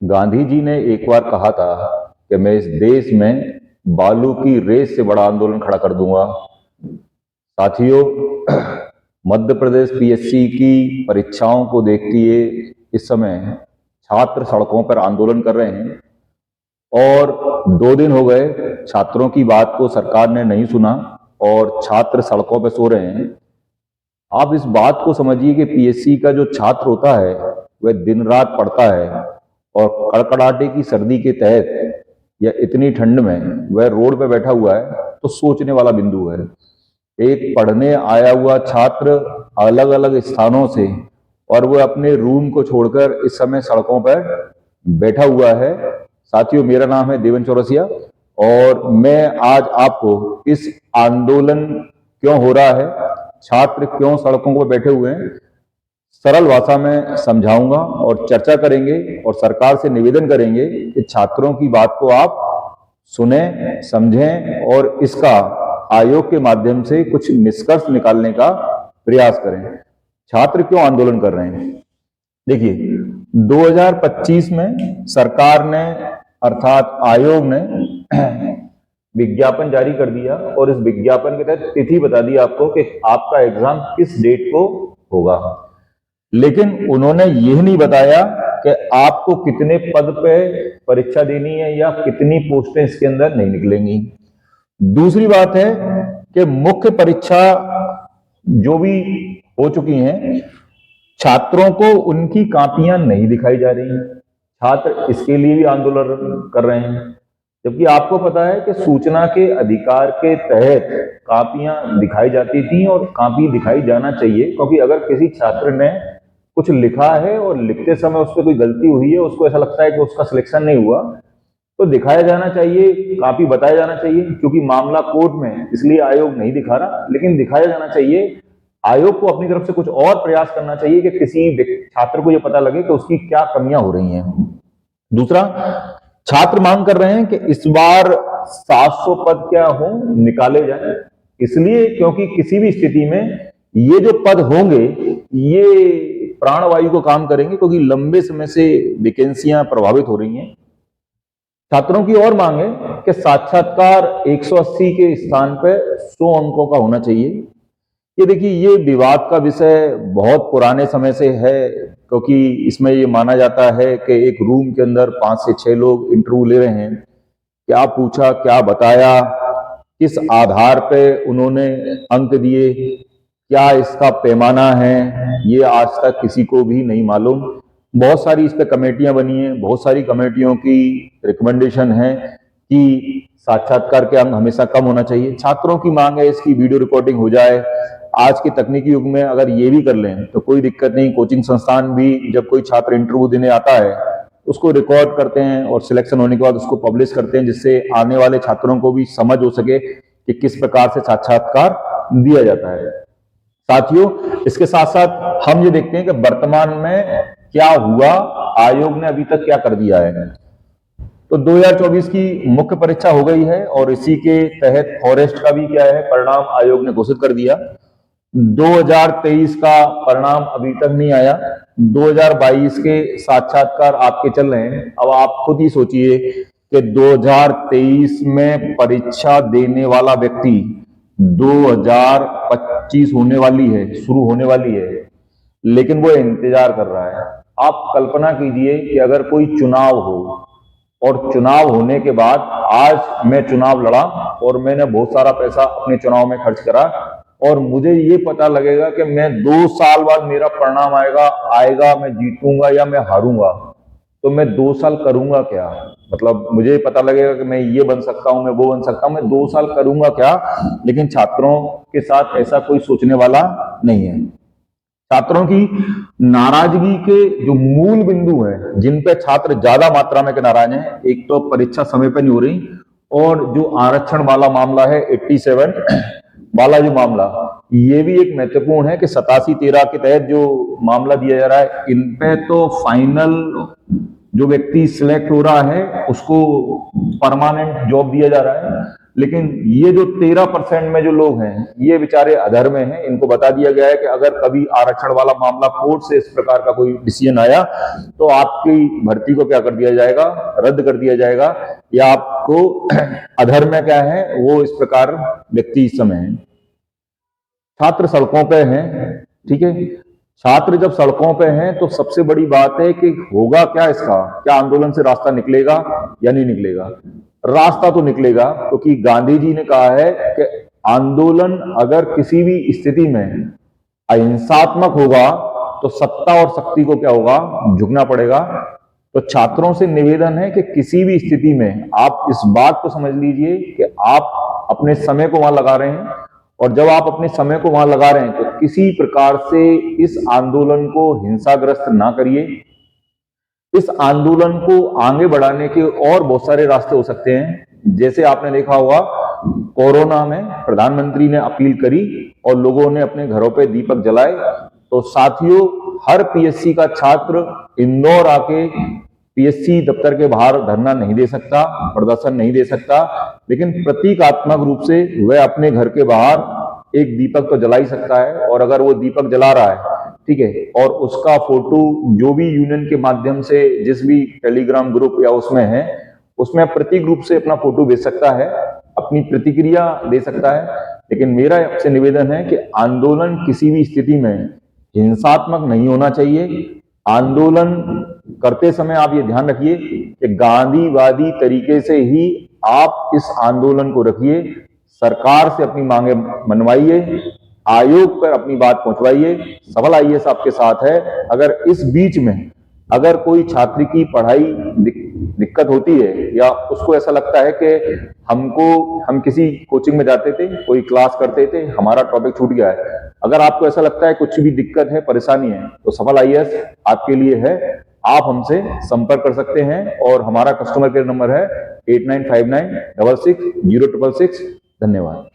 गांधी जी ने एक बार कहा था कि मैं इस देश में बालू की रेस से बड़ा आंदोलन खड़ा कर दूंगा। साथियों, मध्य प्रदेश पीएससी की परीक्षाओं को देखते हुए इस समय छात्र सड़कों पर आंदोलन कर रहे हैं और 2 दिन हो गए छात्रों की बात को सरकार ने नहीं सुना और छात्र सड़कों पर सो रहे हैं। आप इस बात को समझिए कि पीएससी का जो छात्र होता है वह दिन रात पढ़ता है और कड़कड़ाटे की सर्दी के तहत या इतनी ठंड में वह रोड पर बैठा हुआ है, तो सोचने वाला बिंदु है। एक पढ़ने आया हुआ छात्र अलग अलग स्थानों से और वह अपने रूम को छोड़कर इस समय सड़कों पर बैठा हुआ है। साथियों, मेरा नाम है देवेंद्र चौरसिया और मैं आज आपको इस आंदोलन क्यों हो रहा है, छात्र क्यों सड़कों पर बैठे हुए हैं, सरल भाषा में समझाऊंगा और चर्चा करेंगे और सरकार से निवेदन करेंगे कि छात्रों की बात को आप सुने, समझें और इसका आयोग के माध्यम से कुछ निष्कर्ष निकालने का प्रयास करें। छात्र क्यों आंदोलन कर रहे हैं? देखिए, 2025 में सरकार ने अर्थात आयोग ने विज्ञापन जारी कर दिया और इस विज्ञापन के तहत तिथि बता दी आपको कि आपका एग्जाम किस डेट को होगा। लेकिन उन्होंने यह नहीं बताया कि आपको कितने पद पे परीक्षा देनी है या कितनी पोस्टें इसके अंदर नहीं निकलेंगी। दूसरी बात है कि मुख्य परीक्षा जो भी हो चुकी हैं, छात्रों को उनकी कॉपियां नहीं दिखाई जा रही हैं। छात्र इसके लिए भी आंदोलन कर रहे हैं, जबकि आपको पता है कि सूचना के अधिकार के तहत कॉपियां दिखाई जाती थी और कॉपी दिखाई जाना चाहिए, क्योंकि अगर किसी छात्र ने कुछ लिखा है और लिखते समय उस पर कोई गलती हुई है, उसको ऐसा लगता है कि उसका सिलेक्शन नहीं हुआ, तो दिखाया जाना चाहिए, कॉपी बताया जाना चाहिए। क्योंकि मामला कोर्ट में, इसलिए आयोग नहीं दिखा रहा, लेकिन दिखाया जाना चाहिए। आयोग को अपनी तरफ से कुछ और प्रयास करना चाहिए कि किसी छात्र को यह पता लगे कि उसकी क्या कमियां हो रही हैं। दूसरा, छात्र मांग कर रहे हैं कि इस बार 700 पद क्या हो निकाले जाए, इसलिए क्योंकि किसी भी स्थिति में ये जो पद होंगे ये प्राणवायु को काम करेंगे, क्योंकि लंबे समय से वैकेंसियां प्रभावित हो रही हैं। छात्रों की और मांग है कि साक्षात्कार 180 के स्थान पर 100 अंकों का होना चाहिए। ये देखिए, ये विवाद का विषय बहुत पुराने समय से है, क्योंकि इसमें ये माना जाता है कि एक रूम के अंदर 5 से 6 लोग इंटरव्यू ले रहे हैं, क्या पूछा, क्या बताया, किस आधार पे उन्होंने अंक दिए, क्या इसका पैमाना है, ये आज तक किसी को भी नहीं मालूम। बहुत सारी इस पे कमेटियां बनी हैं, बहुत सारी कमेटियों की रिकमेंडेशन है कि साक्षात्कार के अंक हमेशा कम होना चाहिए। छात्रों की मांग है इसकी वीडियो रिकॉर्डिंग हो जाए। आज के तकनीकी युग में अगर ये भी कर लें तो कोई दिक्कत नहीं। कोचिंग संस्थान भी जब कोई छात्र इंटरव्यू देने आता है उसको रिकॉर्ड करते हैं और सिलेक्शन होने के बाद उसको पब्लिश करते हैं, जिससे आने वाले छात्रों को भी समझ हो सके कि किस प्रकार से साक्षात्कार दिया जाता है। साथियों, इसके साथ साथ हम ये देखते हैं कि वर्तमान में क्या हुआ, आयोग ने अभी तक क्या कर दिया है। तो 2024 की मुख्य परीक्षा हो गई है और इसी के तहत फॉरेस्ट का भी क्या है परिणाम आयोग ने घोषित कर दिया। 2023 का परिणाम अभी तक नहीं आया। 2022 के साक्षात्कार आपके चल रहे हैं। अब आप खुद ही सोचिए कि 2023 में परीक्षा देने वाला व्यक्ति 2025 होने वाली है, शुरू होने वाली है, लेकिन वो इंतजार कर रहा है। आप कल्पना कीजिए कि अगर कोई चुनाव हो और चुनाव होने के बाद आज मैं चुनाव लड़ा और मैंने बहुत सारा पैसा अपने चुनाव में खर्च करा और मुझे ये पता लगेगा कि मैं 2 साल बाद मेरा परिणाम आएगा, मैं जीतूंगा या मैं हारूंगा, तो मैं 2 साल करूंगा क्या? मतलब मुझे पता लगेगा कि मैं ये बन सकता हूं, मैं वो बन सकता हूं, मैं 2 साल करूंगा क्या? लेकिन छात्रों के साथ ऐसा कोई सोचने वाला नहीं है। छात्रों की नाराजगी के जो मूल बिंदु हैं, जिन पे छात्र ज्यादा मात्रा में नाराज हैं, एक तो परीक्षा समय पर नहीं हो रही और जो आरक्षण वाला मामला है 87 वाला जो मामला, ये भी एक महत्वपूर्ण है कि 87-13 के तहत जो मामला दिया जा रहा है, इन पे तो फाइनल जो व्यक्ति सिलेक्ट हो रहा है उसको परमानेंट जॉब दिया जा रहा है, लेकिन ये जो 13% में जो लोग हैं, ये बेचारे अधर में हैं। इनको बता दिया गया है कि अगर कभी आरक्षण वाला मामला कोर्ट से इस प्रकार का कोई डिसीजन आया तो आपकी भर्ती को क्या कर दिया जाएगा, रद्द कर दिया जाएगा, या आपको अधर में क्या है वो इस प्रकार व्यक्ति इस समय है। छात्र सड़कों पे हैं, ठीक है। छात्र जब सड़कों पे हैं तो सबसे बड़ी बात है कि होगा क्या, इसका क्या आंदोलन से रास्ता निकलेगा या नहीं निकलेगा। रास्ता तो निकलेगा, क्योंकि गांधी जी ने कहा है कि आंदोलन अगर किसी भी स्थिति में अहिंसात्मक होगा तो सत्ता और शक्ति को क्या होगा, झुकना पड़ेगा। तो छात्रों से निवेदन है कि किसी भी स्थिति में आप इस बात को समझ लीजिए कि आप अपने समय को वहां लगा रहे हैं, और जब आप अपने समय को वहां लगा रहे हैं तो किसी प्रकार से इस आंदोलन को हिंसाग्रस्त ना करिए। इस आंदोलन को आगे बढ़ाने के और बहुत सारे रास्ते हो सकते हैं। जैसे आपने देखा होगा कोरोना में प्रधानमंत्री ने अपील करी और लोगों ने अपने घरों पे दीपक जलाए। तो साथियों, हर पीएससी का छात्र इंदौर आके पीएससी दफ्तर के बाहर धरना नहीं दे सकता, प्रदर्शन नहीं दे सकता, लेकिन प्रतीकात्मक रूप से वह अपने घर के बाहर एक दीपक तो जला ही सकता है। और अगर वो दीपक जला रहा है, ठीक है, और उसका फोटो जो भी यूनियन के माध्यम से जिस भी टेलीग्राम ग्रुप या उसमें है, उसमें प्रतीक रूप से अपना फोटो भेज सकता है, अपनी प्रतिक्रिया दे सकता है। लेकिन मेरा आपसे निवेदन है कि आंदोलन किसी भी स्थिति में हिंसात्मक नहीं होना चाहिए। आंदोलन करते समय आप ये ध्यान रखिए कि गांधीवादी तरीके से ही आप इस आंदोलन को रखिए। सरकार से अपनी मांगे मनवाइए, आयोग पर अपनी बात पहुंचवाइए। सबल आईएएस आपके साथ है। अगर इस बीच में अगर कोई छात्र की पढ़ाई दिक्कत होती है, या उसको ऐसा लगता है कि हम किसी कोचिंग में जाते थे, कोई क्लास करते थे, हमारा टॉपिक छूट गया है, अगर आपको ऐसा लगता है कुछ भी दिक्कत है, परेशानी है, तो सबल आईएएस आपके लिए है। आप हमसे संपर्क कर सकते हैं और हमारा कस्टमर केयर नंबर है 8959660666। धन्यवाद।